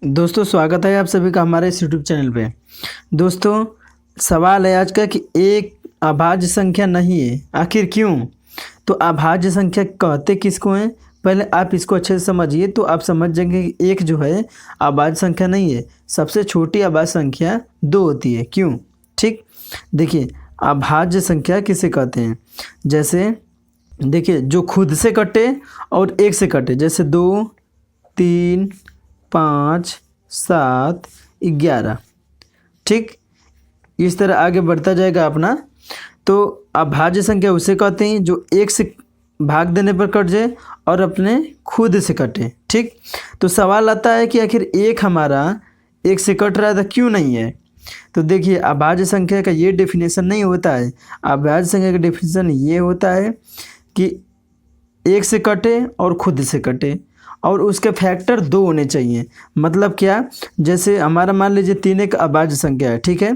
दोस्तों स्वागत है आप सभी का हमारे इस यूट्यूब चैनल पे। दोस्तों सवाल है आज का कि एक अभाज्य संख्या नहीं है, आखिर क्यों? तो अभाज्य संख्या कहते किसको हैं, पहले आप इसको अच्छे से समझिए तो आप समझ जाएंगे कि एक जो है अभाज्य संख्या नहीं है, सबसे छोटी अभाज्य संख्या 2 होती है। क्यों? ठीक, देखिए अभाज्य संख्या किसे कहते हैं, जैसे देखिए जो खुद से कटे और एक से कटे, जैसे 2, 3, 5, 7, 11। ठीक, इस तरह आगे बढ़ता जाएगा अपना। तो अभाज्य संख्या उसे कहते हैं जो एक से भाग देने पर कट जाए और अपने खुद से कटे। ठीक, तो सवाल आता है कि आखिर एक हमारा एक से कट रहा था क्यों नहीं है? तो देखिए अभाज्य संख्या का ये डेफिनेशन नहीं होता है। अभाज्य संख्या का डेफिनेशन ये होता है कि एक से कटे और खुद से कटे और उसके फैक्टर 2 होने चाहिए। मतलब क्या, जैसे हमारा मान लीजिए 3 एक अभाज्य संख्या है, ठीक है,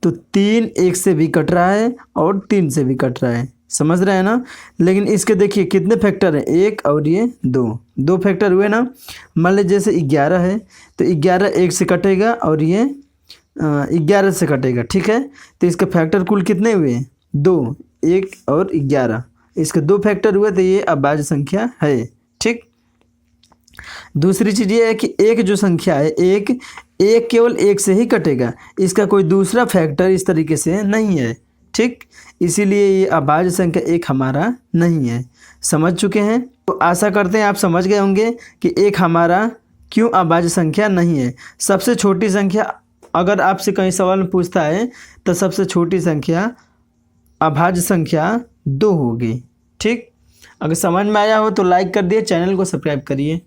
तो 3 एक से भी कट रहा है और 3 से भी कट रहा है, समझ रहे हैं ना। लेकिन इसके देखिए कितने फैक्टर हैं, 1 और ये 2 फैक्टर हुए ना। मान लीजिए जैसे 11 है तो 11 एक से कटेगा और ये 11 से कटेगा, ठीक है। तो इसके फैक्टर कुल कितने हुए, 2, 1 और 11, इसके 2 फैक्टर हुए तो ये अभाज्य संख्या है। ठीक, दूसरी चीज़ ये है कि एक जो संख्या है, एक केवल एक से ही कटेगा, इसका कोई दूसरा फैक्टर इस तरीके से नहीं है। ठीक, इसीलिए ये अभाज्य संख्या एक हमारा नहीं है। समझ चुके हैं? तो आशा करते हैं आप समझ गए होंगे कि एक हमारा क्यों अभाज्य संख्या नहीं है। सबसे छोटी संख्या अगर आपसे कहीं सवाल में पूछता है तो सबसे छोटी संख्या अभाज्य संख्या 2 होगी। ठीक, अगर समझ में आया हो तो लाइक कर दिए, चैनल को सब्सक्राइब करिए।